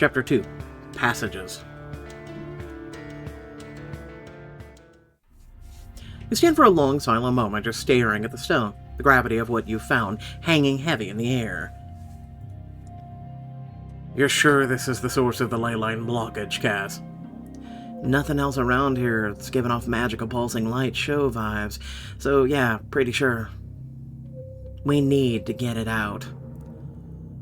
Chapter 2. Passages. You stand for a long, silent moment, just staring at the stone, the gravity of what you've found hanging heavy in the air. You're sure this is the source of the ley line blockage, Cass? Nothing else around here. It's giving off magical pulsing light show vibes. So yeah, pretty sure. We need to get it out.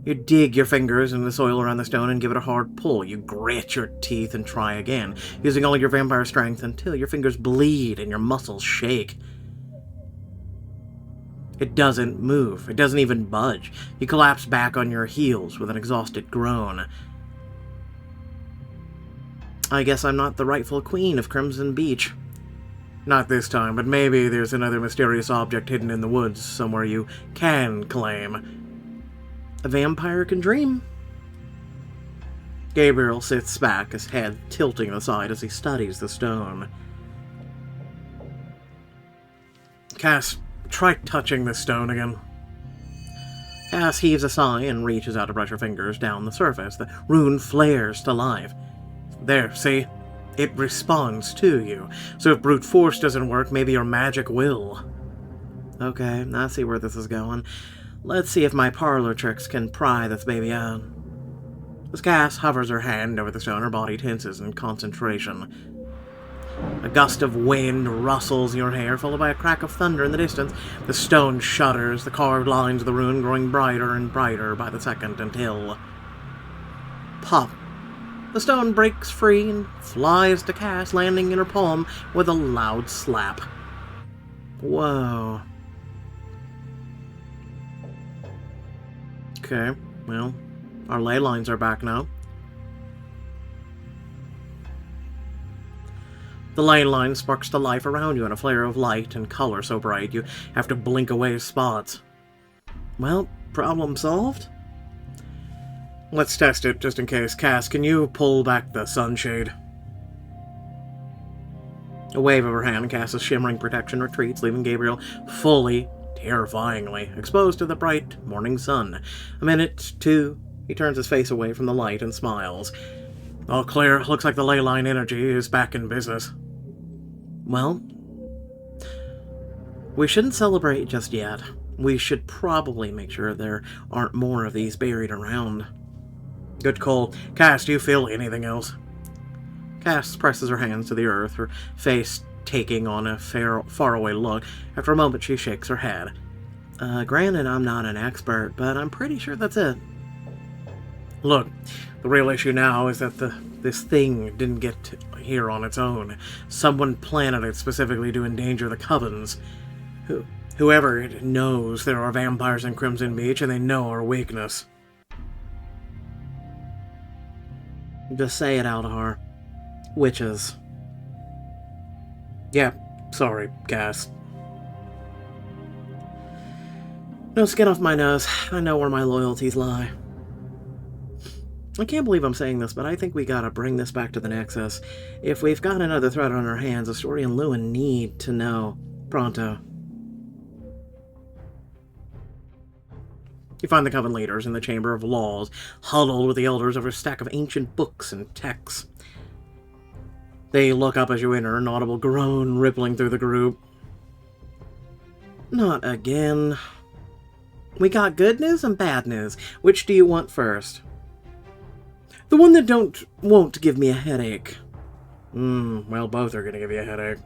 You dig your fingers into the soil around the stone and give it a hard pull. You grit your teeth and try again, using all your vampire strength until your fingers bleed and your muscles shake. It doesn't move. It doesn't even budge. You collapse back on your heels with an exhausted groan. I guess I'm not the rightful queen of Crimson Beach. Not this time, but maybe there's another mysterious object hidden in the woods somewhere you can claim. A vampire can dream. Gabriel sits back, his head tilting aside as he studies the stone. Cass, try touching this stone again. Cass heaves a sigh and reaches out to brush her fingers down the surface. The rune flares to life. There, see? It responds to you. So if brute force doesn't work, maybe your magic will. Okay, I see where this is going. Let's see if my parlor tricks can pry this baby out. As Cass hovers her hand over the stone, her body tenses in concentration. A gust of wind rustles your hair, followed by a crack of thunder in the distance. The stone shudders, the carved lines of the rune growing brighter and brighter by the second until... pop! The stone breaks free and flies to Cass, landing in her palm with a loud slap. Whoa. Okay, well, our ley lines are back now. The ley line sparks to life around you in a flare of light and color so bright you have to blink away spots. Well, problem solved? Let's test it, just in case. Cass, can you pull back the sunshade? A wave of her hand, Cass's shimmering protection retreats, leaving Gabriel fully, terrifyingly exposed to the bright morning sun. A minute, two, he turns his face away from the light and smiles. All clear. Looks like the ley line energy is back in business. Well, we shouldn't celebrate just yet. We should probably make sure there aren't more of these buried around. Good call. Cass, do you feel anything else? Cass presses her hands to the earth, her face taking on a faraway look. After a moment, she shakes her head. Granted, I'm not an expert, but I'm pretty sure that's it. Look, the real issue now is that this thing didn't get here on its own. Someone planted it specifically to endanger the covens. Whoever it knows there are vampires in Crimson Beach, and they know our weakness. Just say it, Aldahar. Witches. Yeah, sorry, Cass. No skin off my nose. I know where my loyalties lie. I can't believe I'm saying this, but I think we gotta bring this back to the Nexus. If we've got another threat on our hands, Astoria and Lewin need to know. Pronto. You find the Coven leaders in the Chamber of Laws, huddled with the elders over a stack of ancient books and texts. They look up as you enter, an audible groan rippling through the group. Not again. We got good news and bad news. Which do you want first? The one that won't give me a headache. Well, both are going to give you a headache.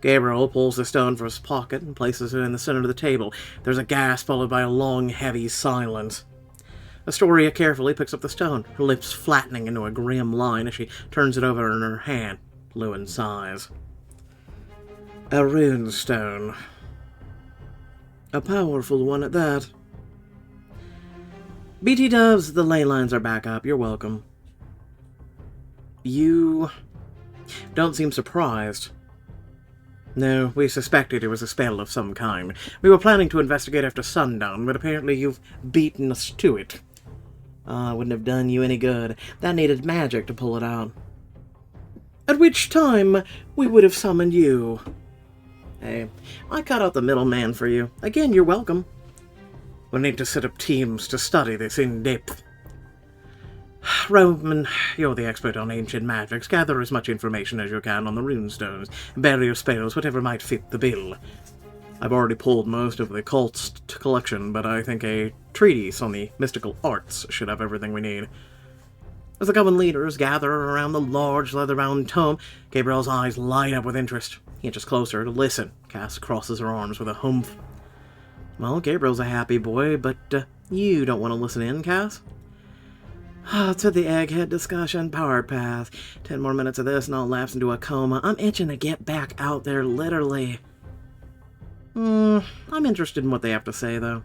Gabriel pulls the stone from his pocket and places it in the center of the table. There's a gasp followed by a long, heavy silence. Astoria carefully picks up the stone, her lips flattening into a grim line as she turns it over in her hand. Lewin sighs. A rune stone. A powerful one at that. BT Dubs, the ley lines are back up. You're welcome. You don't seem surprised. No, we suspected it was a spell of some kind. We were planning to investigate after sundown, but apparently you've beaten us to it. Wouldn't have done you any good. That needed magic to pull it out. At which time, we would have summoned you. Hey, I cut out the middleman for you. Again, you're welcome. We'll need to set up teams to study this in depth. Roman, you're the expert on ancient magics. Gather as much information as you can on the runestones, barrier spells, whatever might fit the bill. I've already pulled most of the cult's collection, but I think a treatise on the mystical arts should have everything we need. As the coven leaders gather around the large leather-bound tome, Gabriel's eyes light up with interest. He inches closer to listen. Cass crosses her arms with a humph. Well, Gabriel's a happy boy, but you don't want to listen in, Cass? To the egghead discussion power path. 10 more minutes of this and I'll lapse into a coma. I'm itching to get back out there, literally. I'm interested in what they have to say, though.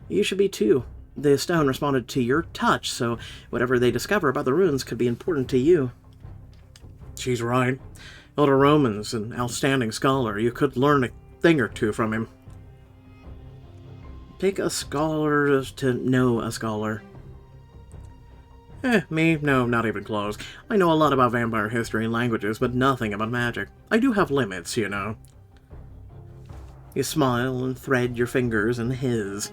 You should be, too. The stone responded to your touch, so whatever they discover about the runes could be important to you. She's right. Elder Roman's an outstanding scholar. You could learn a thing or two from him. Pick a scholar to know a scholar. Me? No, not even close. I know a lot about vampire history and languages, but nothing about magic. I do have limits, you know. You smile and thread your fingers in his.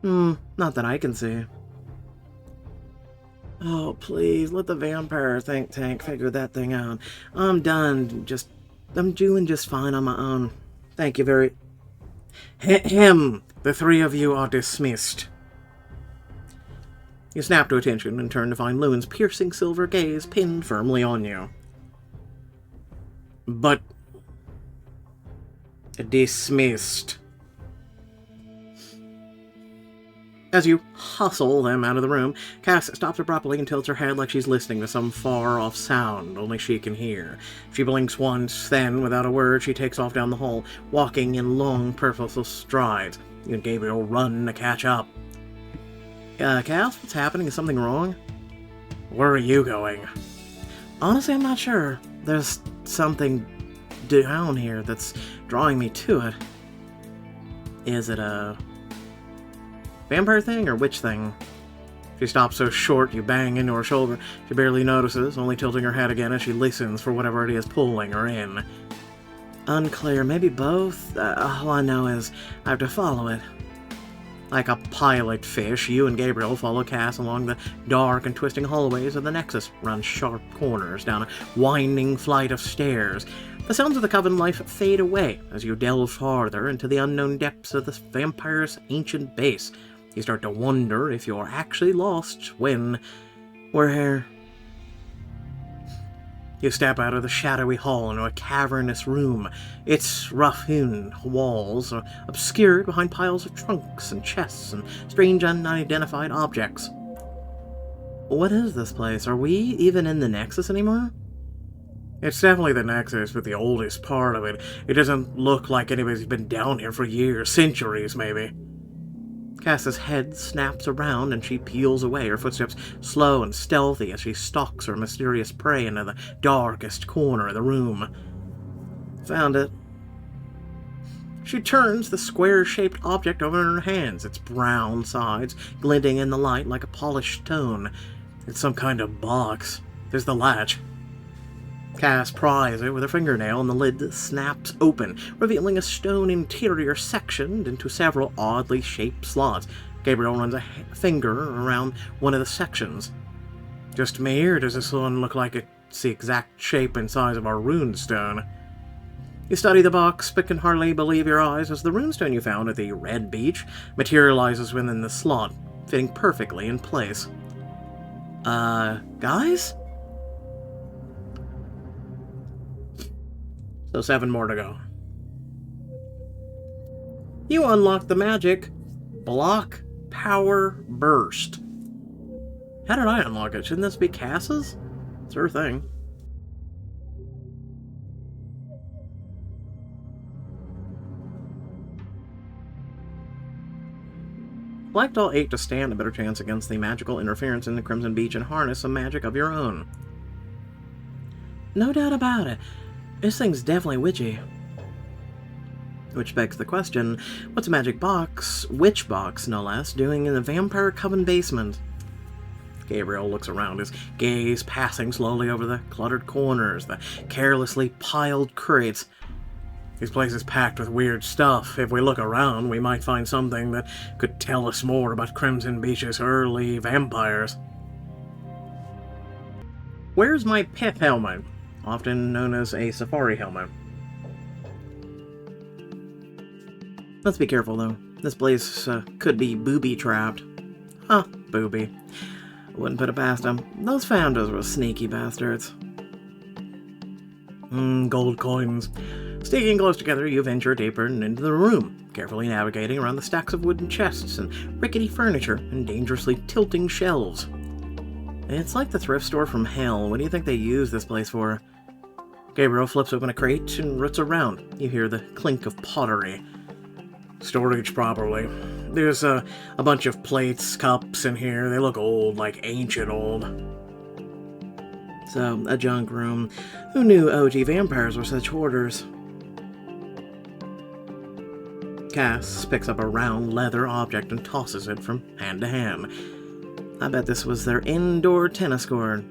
Not that I can see. Oh, please, let the vampire think tank figure that thing out. I'm done. I'm doing just fine on my own. Thank you very... Him! The three of you are dismissed. You snap to attention and turn to find Loon's piercing silver gaze pinned firmly on you. But... dismissed. As you hustle them out of the room, Cass stops abruptly and tilts her head like she's listening to some far-off sound only she can hear. She blinks once, then, without a word, she takes off down the hall, walking in long, purposeful strides. You and Gabriel run to catch up. Cass, what's happening? Is something wrong? Where are you going? Honestly, I'm not sure. There's something down here that's drawing me to it. Is it a vampire thing or witch thing? She stops so short you bang into her shoulder. She barely notices, only tilting her head again as she listens for whatever it is pulling her in. Unclear, maybe both? All I know is I have to follow it. Like a pilot fish, you and Gabriel follow Cass along the dark and twisting hallways of the Nexus, run sharp corners down a winding flight of stairs. The sounds of the coven life fade away as you delve farther into the unknown depths of this vampire's ancient base. You start to wonder if you're actually lost when... where... You step out of the shadowy hall into a cavernous room. Its rough-hewn walls are obscured behind piles of trunks and chests and strange unidentified objects. What is this place? Are we even in the Nexus anymore? It's definitely the Nexus, but the oldest part of it. It doesn't look like anybody's been down here for years, centuries maybe. Cass's head snaps around and she peels away, her footsteps slow and stealthy as she stalks her mysterious prey into the darkest corner of the room. Found it. She turns the square-shaped object over in her hands, its brown sides glinting in the light like a polished stone. It's some kind of box. There's the latch. Cass pries it with her fingernail and the lid snaps open, revealing a stone interior sectioned into several oddly shaped slots. Gabriel runs a finger around one of the sections. Just me, or does this one look like it's the exact shape and size of our runestone? You study the box, but can hardly believe your eyes as the runestone you found at the Red Beach materializes within the slot, fitting perfectly in place. Guys? So 7 more to go. You unlock the magic Block Power Burst. How did I unlock it? Shouldn't this be Cass's? It's her thing. Blackdoll 8 to stand a better chance against the magical interference in the Crimson Beach and harness some magic of your own. No doubt about it. This thing's definitely witchy. Which begs the question, what's a magic box, witch box no less, doing in the Vampire Coven basement? Gabriel looks around, his gaze passing slowly over the cluttered corners, the carelessly piled crates. This place is packed with weird stuff. If we look around, we might find something that could tell us more about Crimson Beach's early vampires. Where's my pith helmet? Often known as a safari helmet. Let's be careful, though. This place could be booby-trapped. Huh, booby. Wouldn't put it past them. Those founders were sneaky bastards. Gold coins. Sticking close together, you venture deeper into the room, carefully navigating around the stacks of wooden chests and rickety furniture and dangerously tilting shelves. It's like the thrift store from hell. What do you think they use this place for? Gabriel flips open a crate and roots around. You hear the clink of pottery. Storage, probably. There's a bunch of plates, cups in here. They look old, like ancient old. So, a junk room. Who knew OG vampires were such hoarders? Cass picks up a round leather object and tosses it from hand to hand. I bet this was their indoor tennis court.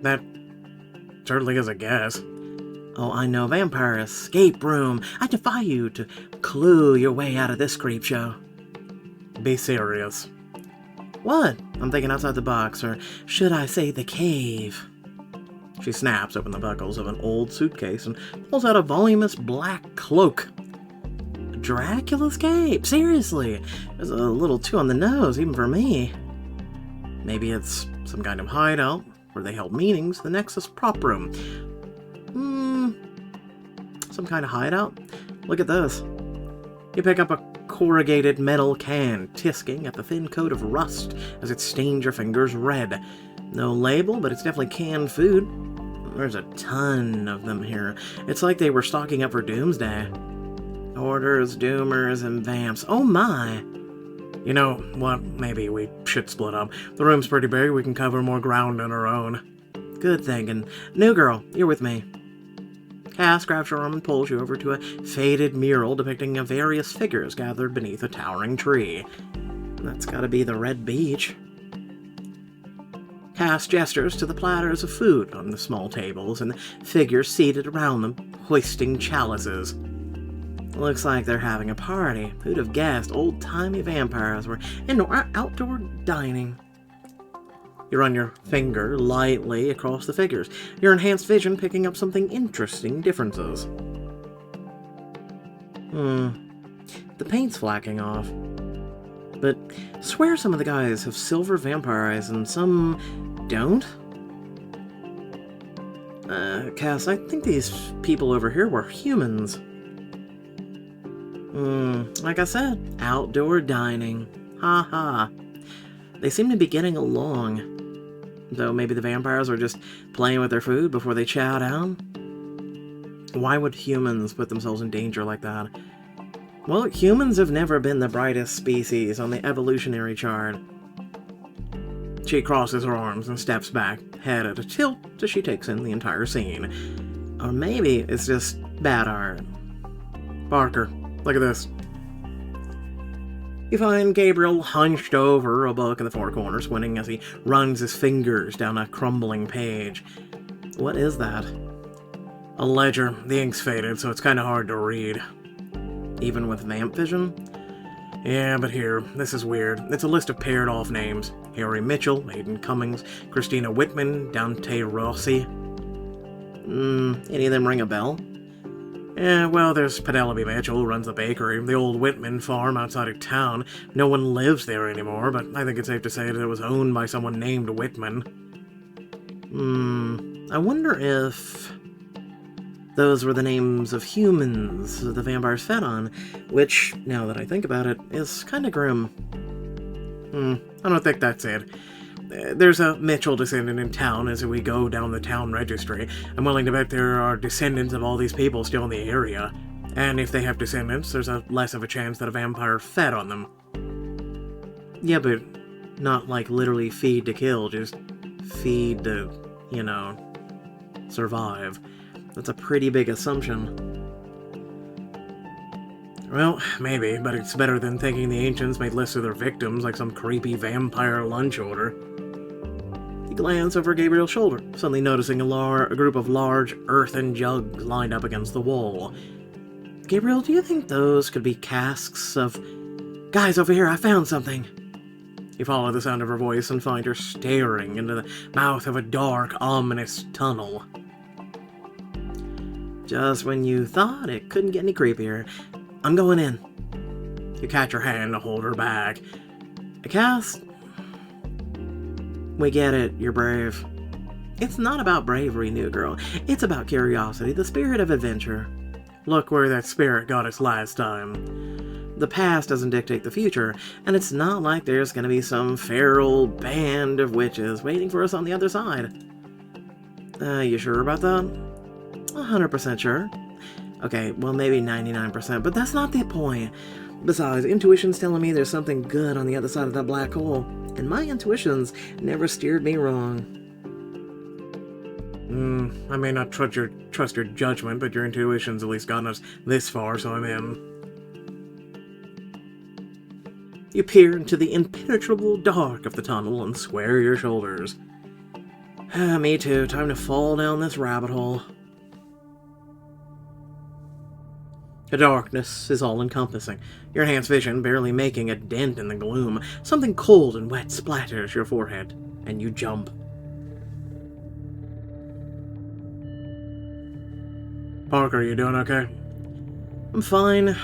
That certainly is a guess. Oh, I know, vampire escape room. I defy you to clue your way out of this creep show. Be serious. What? I'm thinking outside the box, or should I say the cave? She snaps open the buckles of an old suitcase and pulls out a voluminous black cloak. Dracula's cape? Seriously? It's a little too on the nose, even for me. Maybe it's some kind of hideout where they held meetings, the Nexus prop room. Some kind of hideout? Look at this. You pick up a corrugated metal can, tisking at the thin coat of rust as it stains your fingers red. No label, but it's definitely canned food. There's a ton of them here. It's like they were stocking up for doomsday. Orders, doomers, and vamps. Oh my! You know what? Maybe we should split up. The room's pretty big. We can cover more ground on our own. Good thinking. New girl, you're with me. Cass grabs your arm and pulls you over to a faded mural depicting various figures gathered beneath a towering tree. That's gotta be the Red Beach. Cass gestures to the platters of food on the small tables and the figures seated around them, hoisting chalices. Looks like they're having a party. Who'd have guessed old-timey vampires were outdoor dining? You run your finger lightly across the figures, your enhanced vision picking up something interesting differences. The paint's flacking off. But swear some of the guys have silver vampire eyes and some don't? Cass, I think these people over here were humans. Like I said, outdoor dining. Ha ha. They seem to be getting along. Though maybe the vampires are just playing with their food before they chow down? Why would humans put themselves in danger like that? Well, humans have never been the brightest species on the evolutionary chart. She crosses her arms and steps back, head at a tilt as she takes in the entire scene. Or maybe it's just bad art. Parker, look at this. You find Gabriel hunched over a book in the four corners, squinting as he runs his fingers down a crumbling page. What is that? A ledger. The ink's faded, so it's kind of hard to read. Even with vamp vision? Yeah, but here, this is weird. It's a list of paired off names. Harry Mitchell, Aidan Cummings, Christina Whitman, Dante Rossi. Any of them ring a bell? Yeah, well, there's Penelope Mitchell, who runs the bakery, the old Whitman farm outside of town. No one lives there anymore, but I think it's safe to say that it was owned by someone named Whitman. I wonder if those were the names of humans the vampires fed on, which, now that I think about it, is kind of grim. I don't think that's it. There's a Mitchell descendant in town as we go down the town registry. I'm willing to bet there are descendants of all these people still in the area. And if they have descendants, there's less of a chance that a vampire fed on them. Yeah, but not like literally feed to kill, just feed to, survive. That's a pretty big assumption. Well, maybe, but it's better than thinking the ancients made lists of their victims like some creepy vampire lunch order. You glance over Gabriel's shoulder, suddenly noticing a group of large earthen jugs lined up against the wall. Gabriel, do you think those could be casks of... Guys, over here, I found something. You follow the sound of her voice and find her staring into the mouth of a dark, ominous tunnel. Just when you thought it couldn't get any creepier, I'm going in. You catch her hand to hold her back. Cass, we get it, you're brave. It's not about bravery, new girl. It's about curiosity, the spirit of adventure. Look where that spirit got us last time. The past doesn't dictate the future, and it's not like there's going to be some feral band of witches waiting for us on the other side. You sure about that? 100% sure. Okay, well maybe 99%, but that's not the point. Besides, intuition's telling me there's something good on the other side of that black hole, and my intuitions never steered me wrong. I may not trust your judgment, but your intuition's at least gotten us this far, so I'm in. You peer into the impenetrable dark of the tunnel and square your shoulders. Me too, time to fall down this rabbit hole. The darkness is all-encompassing, your enhanced vision barely making a dent in the gloom. Something cold and wet splatters your forehead, and you jump. Parker, you doing okay? I'm fine.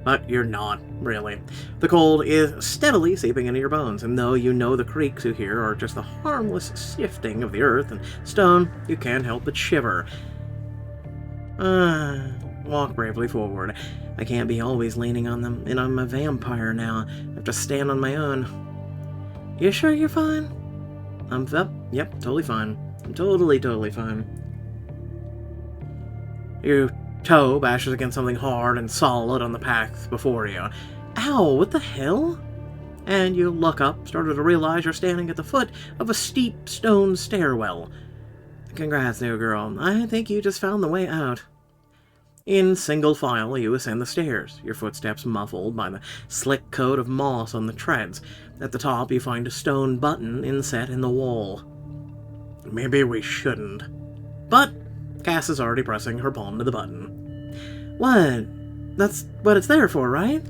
But you're not, really. The cold is steadily seeping into your bones, and though you know the creaks you hear are just the harmless shifting of the earth and stone, you can't help but shiver. Walk bravely forward. I can't be always leaning on them, and I'm a vampire now. I have to stand on my own. You sure you're fine? Yep, totally fine. I'm totally fine. Your toe bashes against something hard and solid on the path before you. Ow, what the hell? And you look up, starting to realize you're standing at the foot of a steep stone stairwell. Congrats, new girl. I think you just found the way out. In single file, you ascend the stairs, your footsteps muffled by the slick coat of moss on the treads. At the top, you find a stone button inset in the wall. Maybe we shouldn't. But Cass is already pressing her palm to the button. What? That's what it's there for, right?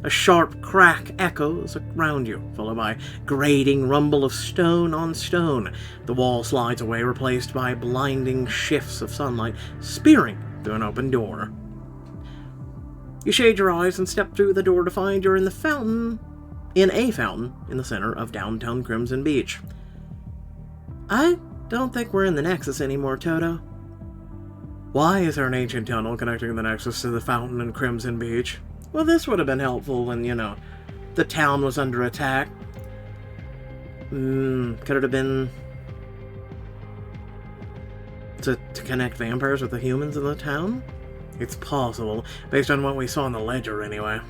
A sharp crack echoes around you, followed by grating rumble of stone on stone. The wall slides away, replaced by blinding shifts of sunlight, spearing through an open door. You shade your eyes and step through the door to find you're in a fountain in the center of downtown Crimson Beach. I don't think we're in the Nexus anymore, Toto. Why is there an ancient tunnel connecting the Nexus to the fountain in Crimson Beach? Well, this would have been helpful when, the town was under attack. Could it have been to connect vampires with the humans in the town? It's possible, based on what we saw in the ledger anyway.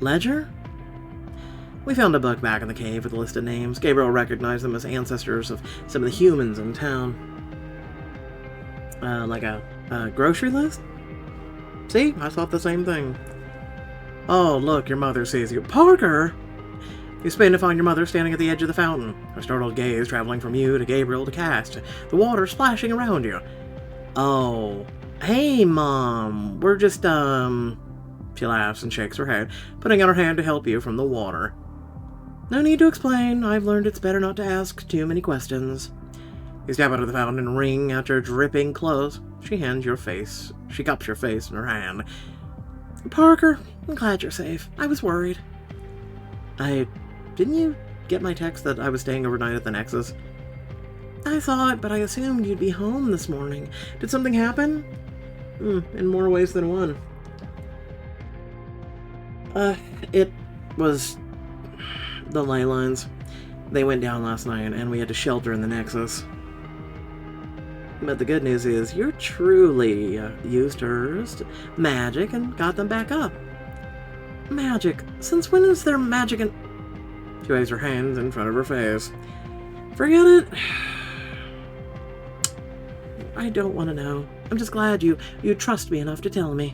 Ledger? We found a book back in the cave with a list of names. Gabriel recognized them as ancestors of some of the humans in town. Like a grocery list? See? I thought the same thing. Oh, look, your mother sees you. Parker! You spin to find your mother standing at the edge of the fountain, her startled gaze traveling from you to Gabriel to Cass, the water splashing around you. Oh, hey, Mom. We're just, She laughs and shakes her head, putting out her hand to help you from the water. No need to explain. I've learned it's better not to ask too many questions. You step out of the fountain and wring out your dripping clothes. She cups your face in her hand. Parker, I'm glad you're safe. I was worried. Didn't you get my text that I was staying overnight at the Nexus? I saw it, but I assumed you'd be home this morning. Did something happen? In more ways than one. It was the ley lines. They went down last night, and we had to shelter in the Nexus. But the good news is, you're truly used hers magic and got them back up. Magic? Since when is there magic in... She waves her hands in front of her face. Forget it. I don't want to know. I'm just glad you trust me enough to tell me.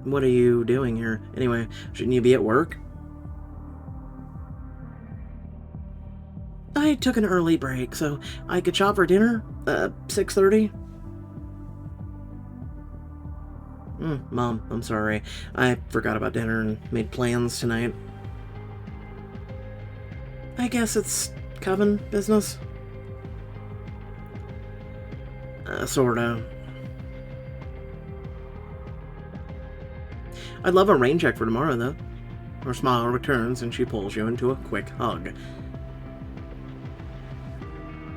What are you doing here? Anyway, shouldn't you be at work? I took an early break, so I could shop for dinner. 6:30. Mom, I'm sorry. I forgot about dinner and made plans tonight. I guess it's coven business. Sorta. I'd love a rain check for tomorrow, though. Her smile returns and she pulls you into a quick hug.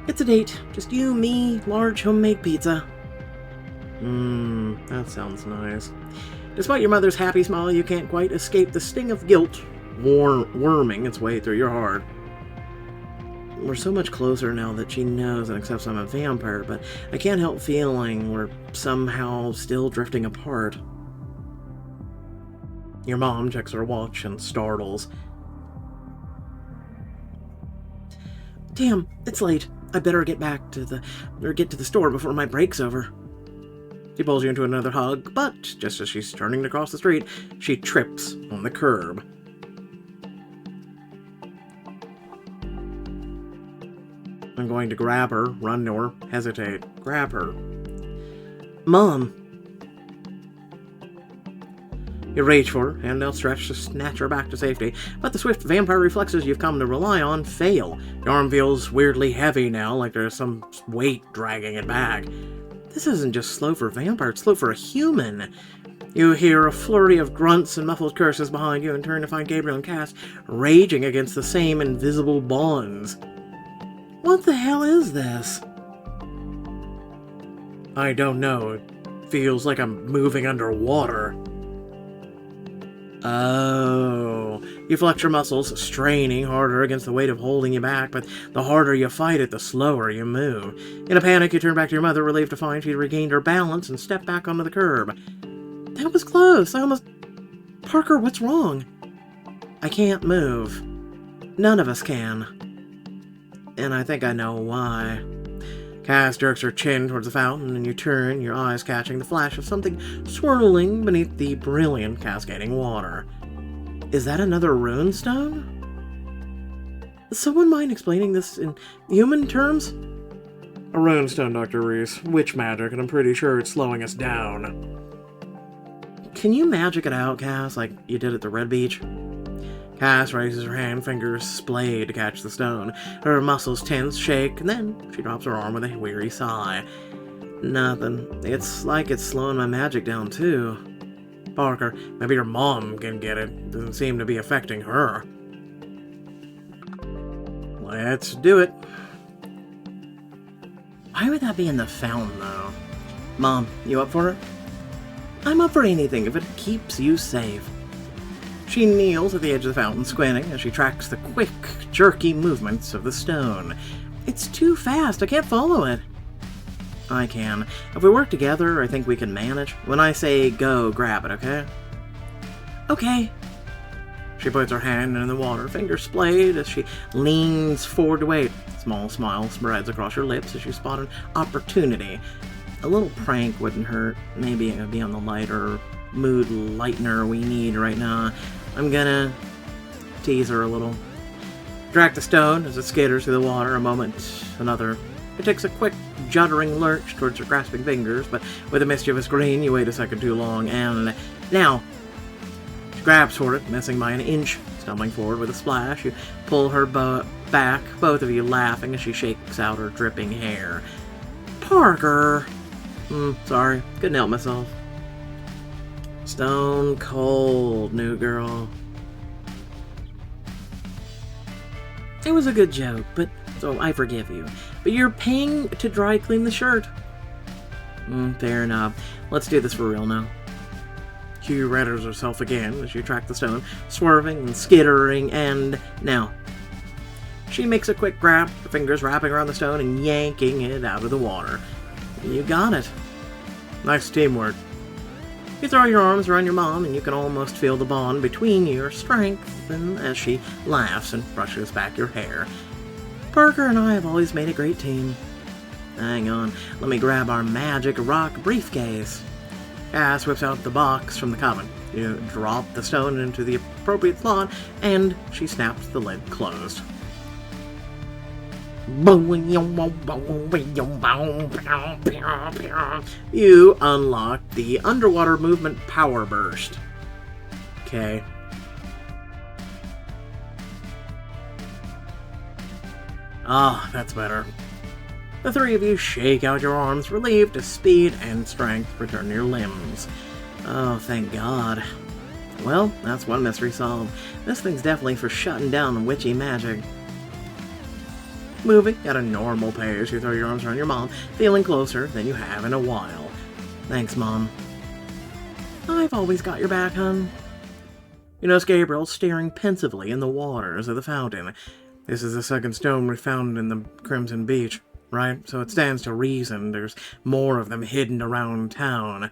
It's a date. Just you, me, large homemade pizza. That sounds nice. Despite your mother's happy smile, you can't quite escape the sting of guilt worming its way through your heart. We're so much closer now that she knows and accepts I'm a vampire, but I can't help feeling we're somehow still drifting apart. Your mom checks her watch and startles. Damn, it's late. I better get to the store before my break's over. She pulls you into another hug, but just as she's turning to cross the street, she trips on the curb. I'm going to grab her, run to her, hesitate, grab her. Mom! You reach for her, hand outstretched to snatch her back to safety, but the swift vampire reflexes you've come to rely on fail. Your arm feels weirdly heavy now, like there's some weight dragging it back. This isn't just slow for a vampire, it's slow for a human. You hear a flurry of grunts and muffled curses behind you and turn to find Gabriel and Cass raging against the same invisible bonds. What the hell is this? I don't know. It feels like I'm moving underwater. Oh. You flex your muscles, straining harder against the weight of holding you back, but the harder you fight it, the slower you move. In a panic, you turn back to your mother, relieved to find she'd regained her balance and stepped back onto the curb. That was close. Parker, what's wrong? I can't move. None of us can. And I think I know why. Cass jerks her chin towards the fountain, and you turn, your eyes catching the flash of something swirling beneath the brilliant cascading water. Is that another rune stone? Does someone mind explaining this in human terms? A rune stone, Dr. Reese. Witch magic, and I'm pretty sure it's slowing us down. Can you magic it out, Cass, like you did at the Red Beach? Cass raises her hand, fingers splayed to catch the stone. Her muscles tense, shake, and then she drops her arm with a weary sigh. Nothing. It's like it's slowing my magic down, too. Parker, maybe your mom can get it. Doesn't seem to be affecting her. Let's do it. Why would that be in the fountain, though? Mom, you up for it? I'm up for anything if it keeps you safe. She kneels at the edge of the fountain, squinting as she tracks the quick, jerky movements of the stone. It's too fast. I can't follow it. I can. If we work together, I think we can manage. When I say go, grab it, okay? Okay. She puts her hand in the water, fingers splayed as she leans forward to wait. Small smile spreads across her lips as you spot an opportunity. A little prank wouldn't hurt. Maybe it would be on the lighter mood lightener we need right now. I'm gonna tease her a little. Drag the stone as it skitters through the water. A moment, another. It takes a quick, juddering lurch towards her grasping fingers, but with a mischievous grin, you wait a second too long, and now she grabs for it, missing by an inch. Stumbling forward with a splash, you pull her back, both of you laughing as she shakes out her dripping hair. Parker! Sorry, couldn't help myself. Stone cold, new girl. It was a good joke, so I forgive you. But you're paying to dry clean the shirt. Fair enough. Let's do this for real now. Q redders herself again as you track the stone, swerving and skittering, and now. She makes a quick grab, her fingers wrapping around the stone and yanking it out of the water. You got it. Nice teamwork. You throw your arms around your mom, and you can almost feel the bond between you strengthen as she laughs and brushes back your hair. Parker and I have always made a great team. Hang on, let me grab our magic rock briefcase. Cass whips out the box from the coven. You drop the stone into the appropriate slot, and she snaps the lid closed. You unlock the underwater movement power burst. Okay. Ah, that's better. The three of you shake out your arms, relieved as speed and strength return to your limbs. Oh, thank God. Well, that's one mystery solved. This thing's definitely for shutting down witchy magic. Moving at a normal pace, you throw your arms around your mom, feeling closer than you have in a while. Thanks, Mom. I've always got your back, hon. You notice Gabriel staring pensively in the waters of the fountain. This is the second stone we found in the Crimson Beach, right? So it stands to reason there's more of them hidden around town.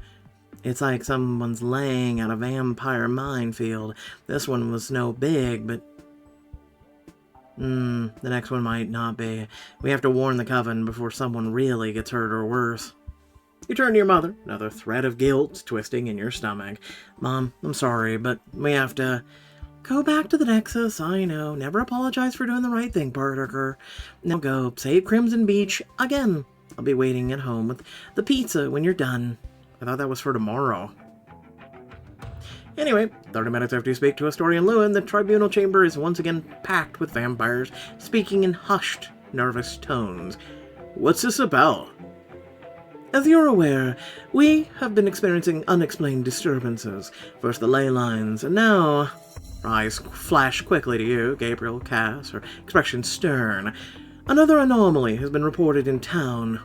It's like someone's laying out a vampire minefield. This one was no big, but the next one might not be. We have to warn the coven before someone really gets hurt or worse. You turn to your mother, another thread of guilt twisting in your stomach. Mom, I'm sorry, but we have to go back to the Nexus. I know. Never apologize for doing the right thing, Partaker. Now go save Crimson Beach again. I'll be waiting at home with the pizza when you're done. I thought that was for tomorrow. Anyway, 30 minutes after you speak to Astoria and Lewin, the tribunal chamber is once again packed with vampires, speaking in hushed, nervous tones. What's this about? As you're aware, we have been experiencing unexplained disturbances. First the ley lines, and now... Her eyes flash quickly to you, Gabriel, Cass, her expression stern. Another anomaly has been reported in town.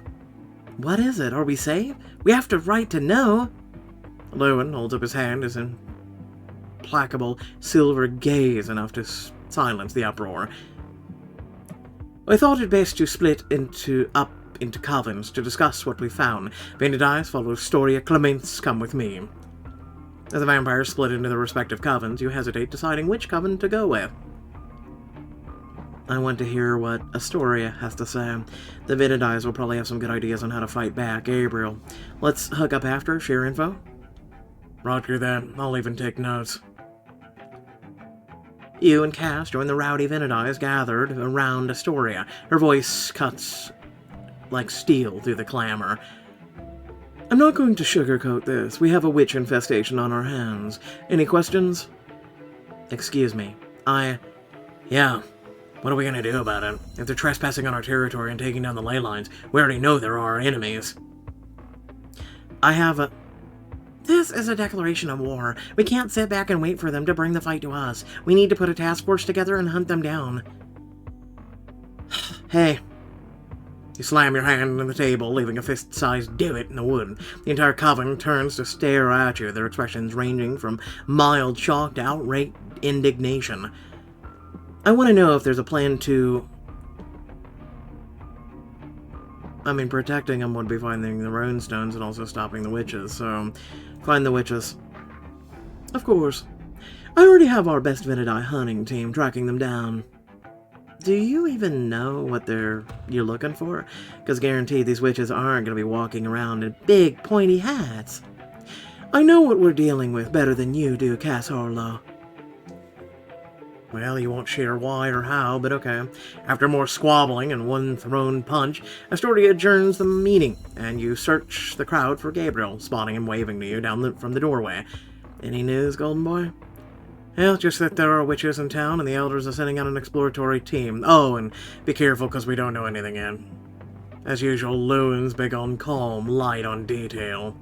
What is it? Are we safe? We have the right to know. Lewin holds up his hand, his implacable silver gaze enough to silence the uproar. I thought it best to split into covens to discuss what we found. Vanadize, follow Astoria, Clements, come with me. As the vampires split into their respective covens, you hesitate, deciding which coven to go with. I want to hear what Astoria has to say. The Vanadize will probably have some good ideas on how to fight back. Gabriel, let's hook up after, share info. Roger that. I'll even take notes. You and Cass join the rowdy Vanadize gathered around Astoria. Her voice cuts like steel through the clamor. I'm not going to sugarcoat this. We have a witch infestation on our hands. Any questions? Excuse me. Yeah. What are we going to do about it? If they're trespassing on our territory and taking down the ley lines, we already know there are our enemies. This is a declaration of war. We can't sit back and wait for them to bring the fight to us. We need to put a task force together and hunt them down. Hey. You slam your hand on the table, leaving a fist-sized divot in the wood. The entire coven turns to stare at you, their expressions ranging from mild shock to outright indignation. I want to know if there's a plan to... protecting them would be finding the rune stones and also stopping the witches, so... Find the witches. Of course. I already have our best Veneti hunting team tracking them down. Do you even know what you're looking for? Because guaranteed these witches aren't going to be walking around in big, pointy hats. I know what we're dealing with better than you do, Cass Harlow. Well, you won't share why or how, but okay. After more squabbling and one thrown punch, Astoria adjourns the meeting, and you search the crowd for Gabriel, spotting him waving to you from the doorway. Any news, Golden Boy? Well, just that there are witches in town, and the elders are sending out an exploratory team. Oh, and be careful, because we don't know anything yet. As usual, Lewin's big on calm, light on detail.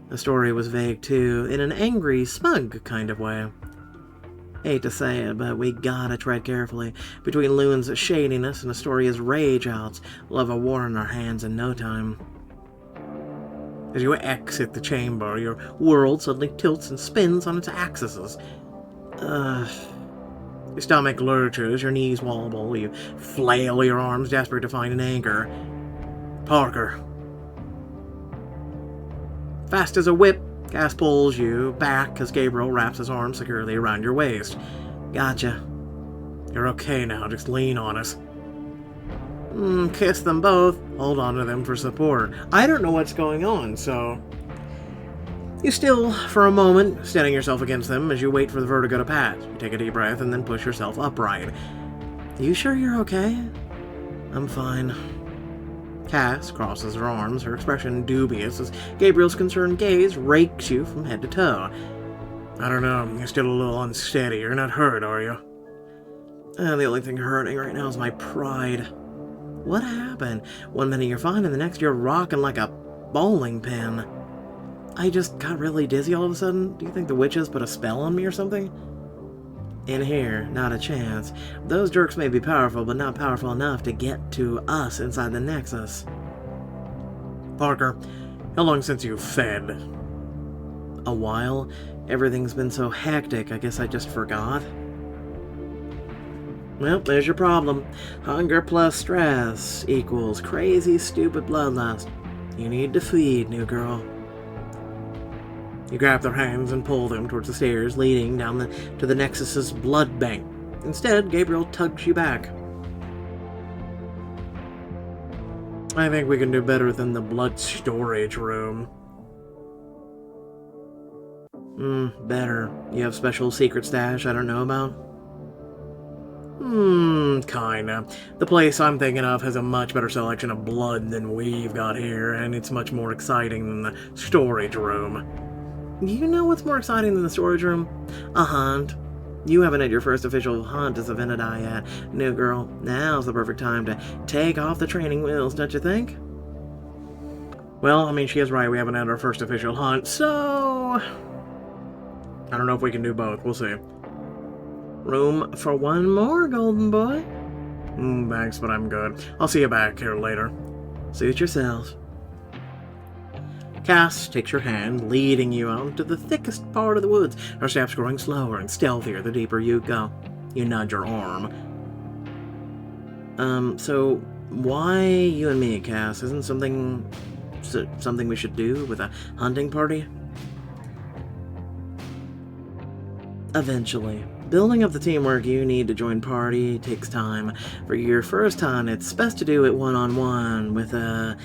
The story was vague, too, in an angry, smug kind of way. Hate to say it, but we gotta tread carefully. Between Lewin's shadiness and Astoria's rage-outs, we'll have a war on our hands in no time. As you exit the chamber, your world suddenly tilts and spins on its axes. Your stomach lurches, your knees wobble, you flail your arms, desperate to find an anchor. Parker. Fast as a whip, Cass pulls you back as Gabriel wraps his arm securely around your waist. Gotcha. You're okay now, just lean on us. Kiss them both, hold on to them for support. I don't know what's going on, so... You still, for a moment, steadying yourself against them as you wait for the vertigo to pass. You take a deep breath and then push yourself upright. You sure you're okay? I'm fine. Cass crosses her arms, her expression dubious as Gabriel's concerned gaze rakes you from head to toe. I don't know, you're still a little unsteady. You're not hurt, are you? The only thing hurting right now is my pride. What happened? One minute you're fine, and the next you're rocking like a bowling pin. I just got really dizzy all of a sudden. Do you think the witches put a spell on me or something? In here, not a chance. Those jerks may be powerful, but not powerful enough to get to us inside the Nexus. Parker, how long since you fed? A while. Everything's been so hectic, I guess I just forgot. Well, there's your problem. Hunger plus stress equals crazy, stupid bloodlust. You need to feed, new girl. You grab their hands and pull them towards the stairs leading down to the Nexus's blood bank. Instead, Gabriel tugs you back. I think we can do better than the blood storage room. Better. You have special secret stash I don't know about? Kinda. The place I'm thinking of has a much better selection of blood than we've got here, and it's much more exciting than the storage room. You know what's more exciting than the storage room? A hunt. You haven't had your first official hunt as a Venedi yet, new girl. Now's the perfect time to take off the training wheels, don't you think? Well, I mean, she is right. We haven't had our first official hunt, so I don't know if we can do both. We'll see. Room for one more, golden boy? Thanks, but I'm good. I'll see you back here later. Suit yourselves. Cass takes your hand, leading you out to the thickest part of the woods, her steps growing slower and stealthier the deeper you go. You nudge her arm. So why you and me, Cass? Isn't something we should do with a hunting party? Eventually. Building up the teamwork you need to join party takes time. For your first hunt, it's best to do it one-on-one with a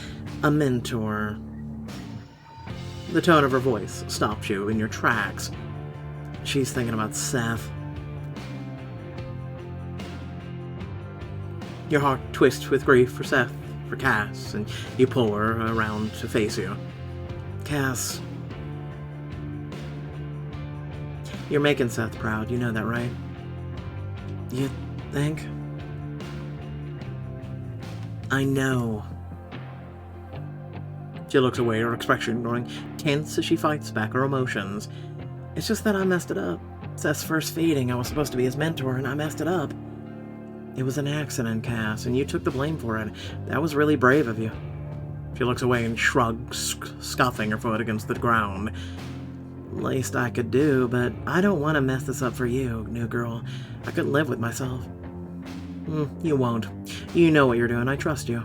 mentor. The tone of her voice stops you in your tracks. She's thinking about Seth. Your heart twists with grief for Seth, for Cass, and you pull her around to face you. Cass, you're making Seth proud, you know that, right? You think? I know. She looks away, her expression growing tense as she fights back her emotions. It's just that I messed it up. Seth's first feeding, I was supposed to be his mentor, and I messed it up. It was an accident, Cass, and you took the blame for it. That was really brave of you. She looks away and shrugs, scuffing her foot against the ground. Least I could do, but I don't want to mess this up for you, new girl. I couldn't live with myself. You won't. You know what you're doing. I trust you.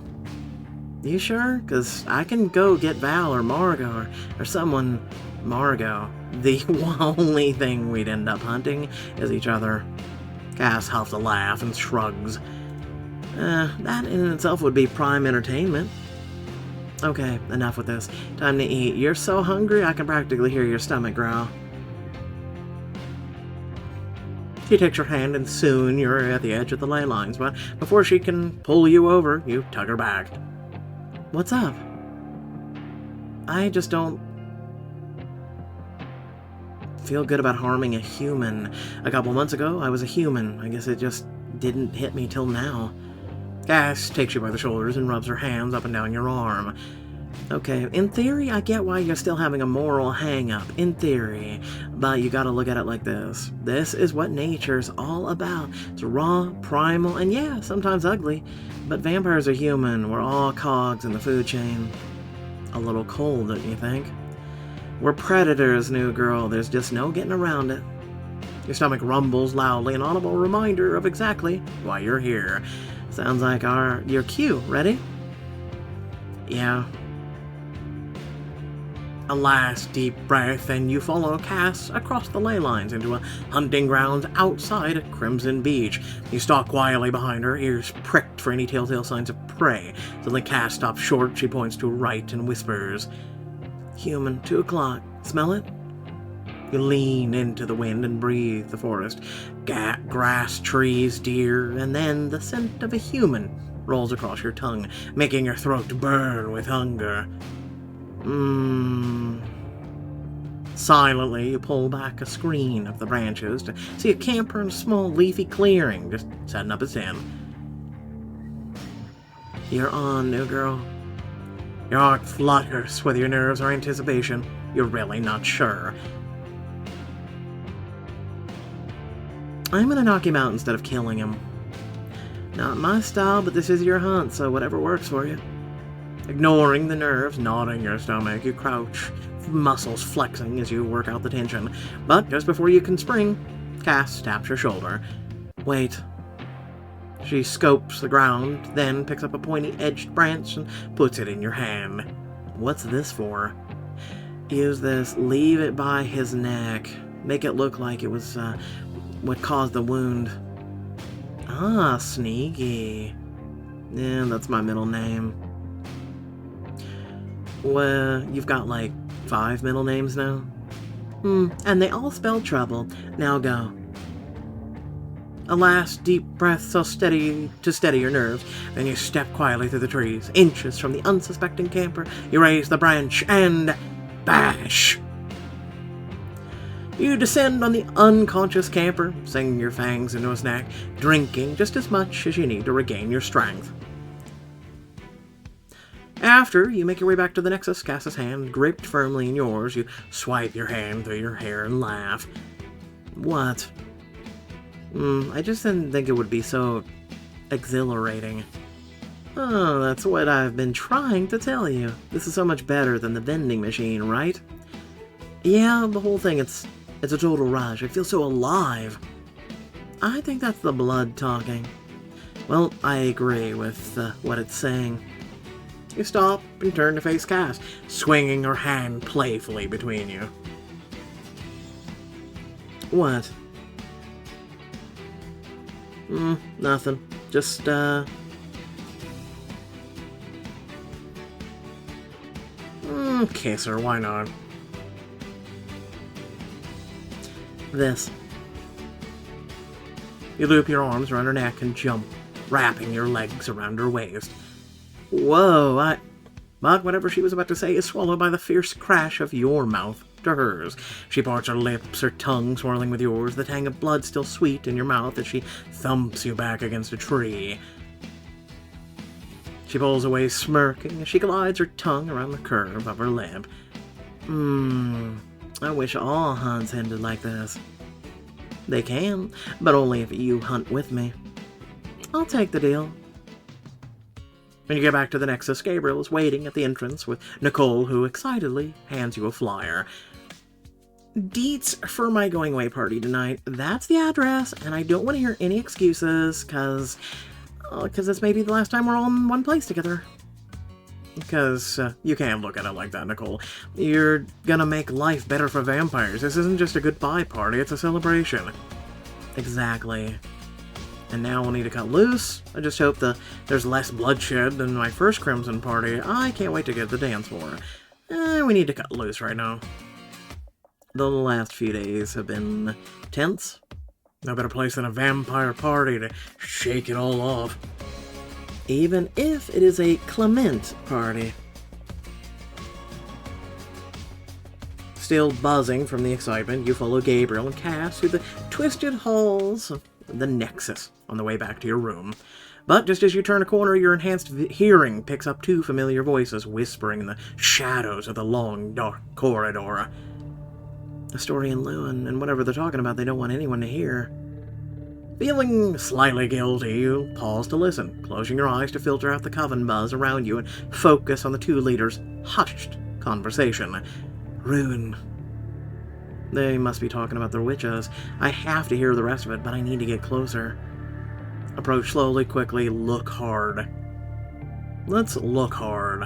You sure? Because I can go get Val or Margot or someone. Margot. The only thing we'd end up hunting is each other. Cass huffs a laugh and shrugs. That in itself would be prime entertainment. Okay, enough with this. Time to eat. You're so hungry I can practically hear your stomach growl. She takes your hand and soon you're at the edge of the ley lines, but before she can pull you over, you tug her back. What's up? I just don't feel good about harming a human. A couple months ago, I was a human. I guess it just didn't hit me till now. Cass takes you by the shoulders and rubs her hands up and down your arm. Okay, in theory, I get why you're still having a moral hang-up. In theory. But you gotta look at it like this. This is what nature's all about. It's raw, primal, and yeah, sometimes ugly. But vampires are human. We're all cogs in the food chain. A little cold, don't you think? We're predators, new girl. There's just no getting around it. Your stomach rumbles loudly, an audible reminder of exactly why you're here. Sounds like your cue. Ready? Yeah. A last deep breath, and you follow Cass across the ley lines into a hunting grounds outside a Crimson Beach. You stalk quietly behind her, ears pricked for any telltale signs of prey. Suddenly Cass stops short, she points to right and whispers, "Human, 2 o'clock. Smell it?" You lean into the wind and breathe the forest. Grass, trees, deer, and then the scent of a human rolls across your tongue, making your throat burn with hunger. Silently, you pull back a screen of the branches to see a camper in a small leafy clearing, just setting up his tent. You're on, new girl. Your heart flutters, whether your nerves or anticipation. You're really not sure. I'm gonna knock him out instead of killing him. Not my style, but this is your hunt, so whatever works for you. Ignoring the nerves gnawing your stomach, you crouch, muscles flexing as you work out the tension. But just before you can spring, Cass taps your shoulder. Wait. She scopes the ground, then picks up a pointy-edged branch and puts it in your hand. What's this for? Use this. Leave it by his neck. Make it look like it was what caused the wound. Ah, sneaky. Yeah, that's my middle name. Well, you've got like 5 middle names now? And they all spell trouble. Now go. A last deep breath so steady to steady your nerves. Then you step quietly through the trees. Inches from the unsuspecting camper, you raise the branch and bash! You descend on the unconscious camper, sinking your fangs into his neck, drinking just as much as you need to regain your strength. After you make your way back to the Nexus, Cass's hand gripped firmly in yours, you swipe your hand through your hair and laugh. What? I just didn't think it would be so exhilarating. Oh, that's what I've been trying to tell you. This is so much better than the vending machine, right? Yeah, the whole thing, it's a total rush. I feel so alive. I think that's the blood talking. Well, I agree with what it's saying. You stop and turn to face Cass, swinging her hand playfully between you. What? Nothing. Just, kiss her, why not? This. You loop your arms around her neck and jump, wrapping your legs around her waist. Whoa, But whatever she was about to say is swallowed by the fierce crash of your mouth to hers. She parts her lips, her tongue swirling with yours, the tang of blood still sweet in your mouth as she thumps you back against a tree. She pulls away smirking as she glides her tongue around the curve of her lip. I wish all hunts ended like this. They can, but only if you hunt with me. I'll take the deal. When you get back to the Nexus, Gabriel is waiting at the entrance with Nicole, who excitedly hands you a flyer. Deets for my going away party tonight. That's the address, and I don't want to hear any excuses, cause this may be the last time we're all in one place together. Because you can't look at it like that, Nicole. You're gonna make life better for vampires. This isn't just a goodbye party, it's a celebration. Exactly. And now we'll need to cut loose. I just hope there's less bloodshed than my first Crimson party. I can't wait to get the dance floor. We need to cut loose right now. The last few days have been tense. No better place than a vampire party to shake it all off. Even if it is a Clement party. Still buzzing from the excitement, you follow Gabriel and Cass through the twisted halls of the Nexus on the way back to your room. But just as you turn a corner, your enhanced hearing picks up 2 familiar voices whispering in the shadows of the long, dark corridor. Astoria and Lewin, and whatever they're talking about, they don't want anyone to hear. Feeling slightly guilty, you pause to listen, closing your eyes to filter out the coven buzz around you and focus on the 2 leaders' hushed conversation. Rune. They must be talking about their witches. I have to hear the rest of it, but I need to get closer. Approach slowly, quickly, look hard. Let's look hard.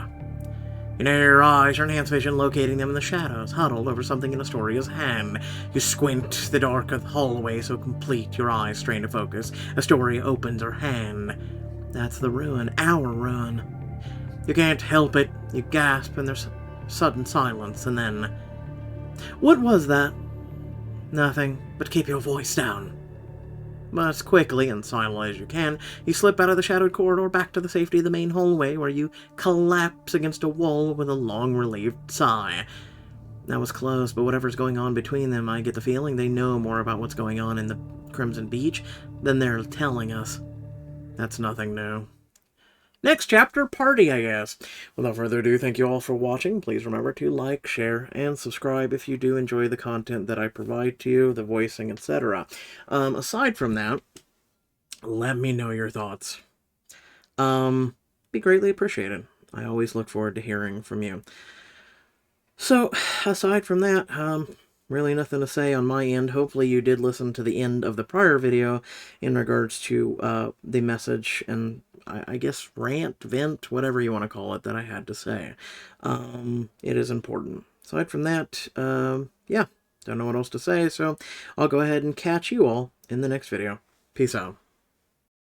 You narrow your eyes, your enhanced vision locating them in the shadows, huddled over something in Astoria's hand. You squint the dark hallway so complete your eyes strain to focus. Astoria opens her hand. That's the ruin, our ruin. You can't help it. You gasp and there's sudden silence, and then... What was that? Nothing, but keep your voice down. But as quickly and silently as you can, you slip out of the shadowed corridor back to the safety of the main hallway, where you collapse against a wall with a long, relieved sigh. That was close, but whatever's going on between them, I get the feeling they know more about what's going on in the Crimson Beach than they're telling us. That's nothing new. next chapter party, I guess. Without further ado, thank you all for watching. Please remember to like, share, and subscribe if you do enjoy the content that I provide to you, the voicing, etc. Aside from that, let me know your thoughts. Be greatly appreciated. I always look forward to hearing from you. So, aside from that, really nothing to say on my end. Hopefully you did listen to the end of the prior video in regards to the message and I guess rant, vent, whatever you want to call it, that I had to say. It is important. Aside from that, yeah, don't know what else to say, so I'll go ahead and catch you all in the next video. Peace out.